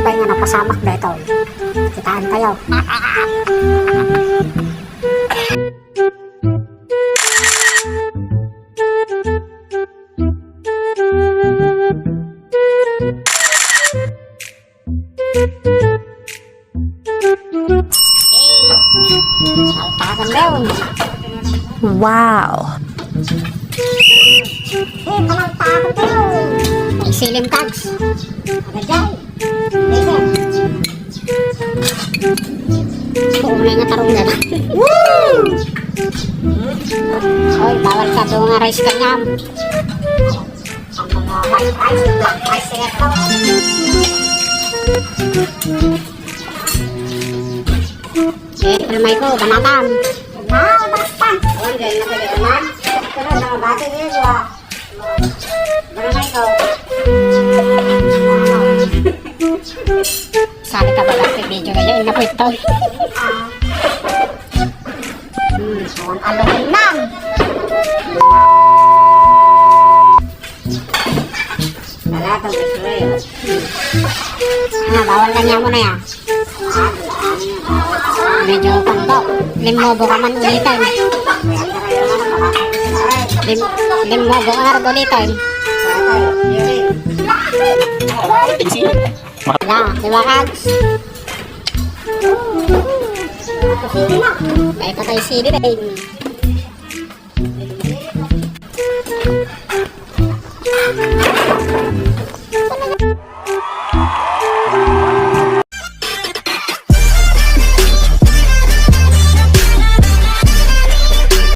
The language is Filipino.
Pay nga napasamak ba ito? Kitaan tayo. Saltakan daw. Wow! Palagtakan daw. Isilim tags. Agad dyan. Umay nga tarong na. Woo! Oy, bawal ka doon nga rice kanyam. Ang mga rice siya ito. Ilmay ko, banatam. Basta. Ayan, ganyan na pwede naman. Pero mga bati niya siya. Banamay ko. Sabi ka ba lang video kayo? Ina po ito. Ang alohin lang. Wala itong gusto eh. Bawal na niya mo na yan. Medyo pagbo. Limobo ka man ulitan. Limobo ka nga ulitan. Wala, liwakag. May patay sili rin.